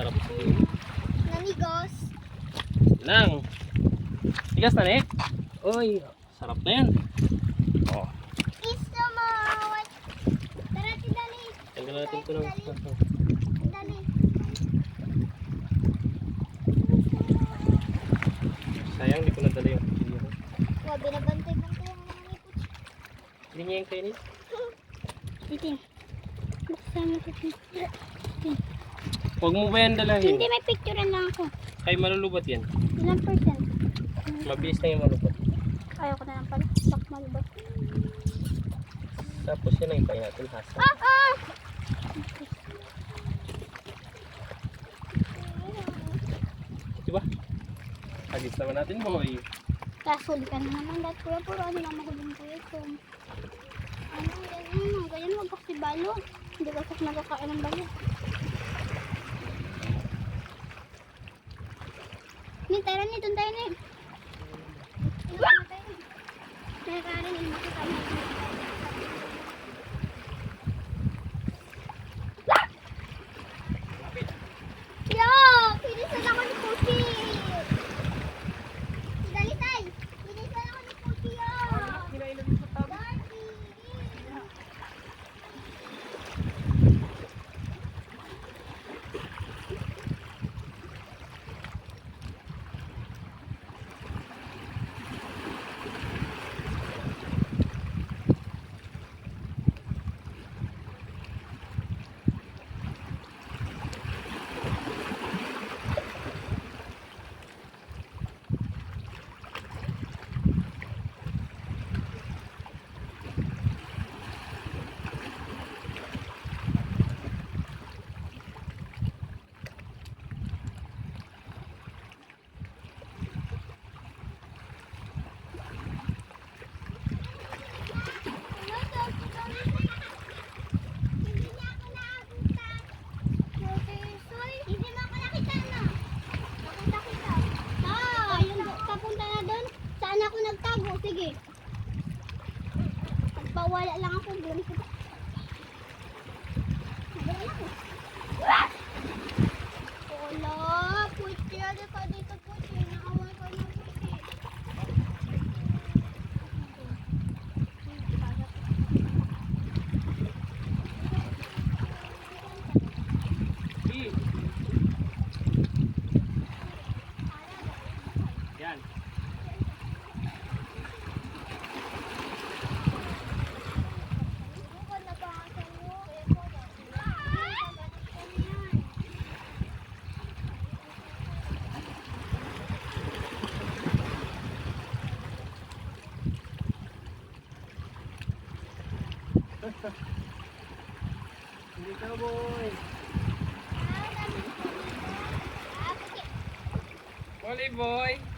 Sarap siguro. Nanigos. Lang. Tigas na nih. Uy, sarap na yan. Oh. Isa mo. Tara, tidali. Tanggal natin ito ng... Dali. Sayang, di ko nadala yung video. Wow, binabantay-bantay ang mga nipot. Hindi niya yung kainin. Titin. Buksan mo ito. Huwag mo ba yan dalahin? Hindi, may picturean lang ako. Kay malulubat yan. Ilang percent? Mabilis na yung malulubat. Ayaw ko na lang pala. Bak malubot. Tapos yun ang ipain natin hasa. Ah! Diba? Agis naman natin boy. Kasuli ka na naman. Dahil kuya, puro ano lang mahuling kuya ito. Ano, ganyan. Ganyan, wag kasi balo. Hindi kasi nagkakain ng balo. Ni, tara ni, doon tayo ni. Tara karin, hindi ko kami. Yo! Pinisan ako ni Puchi! Dali tayo! Pinisan ako ni Puchi yo! Darky! Ako nagtago, sige. Pagpawala lang ako, buwan ko. Nagala ako. Wala, puti. Ano ka dito, puti? Naaway ka na, puti. Yan. Hindi ka boy. Volley boy.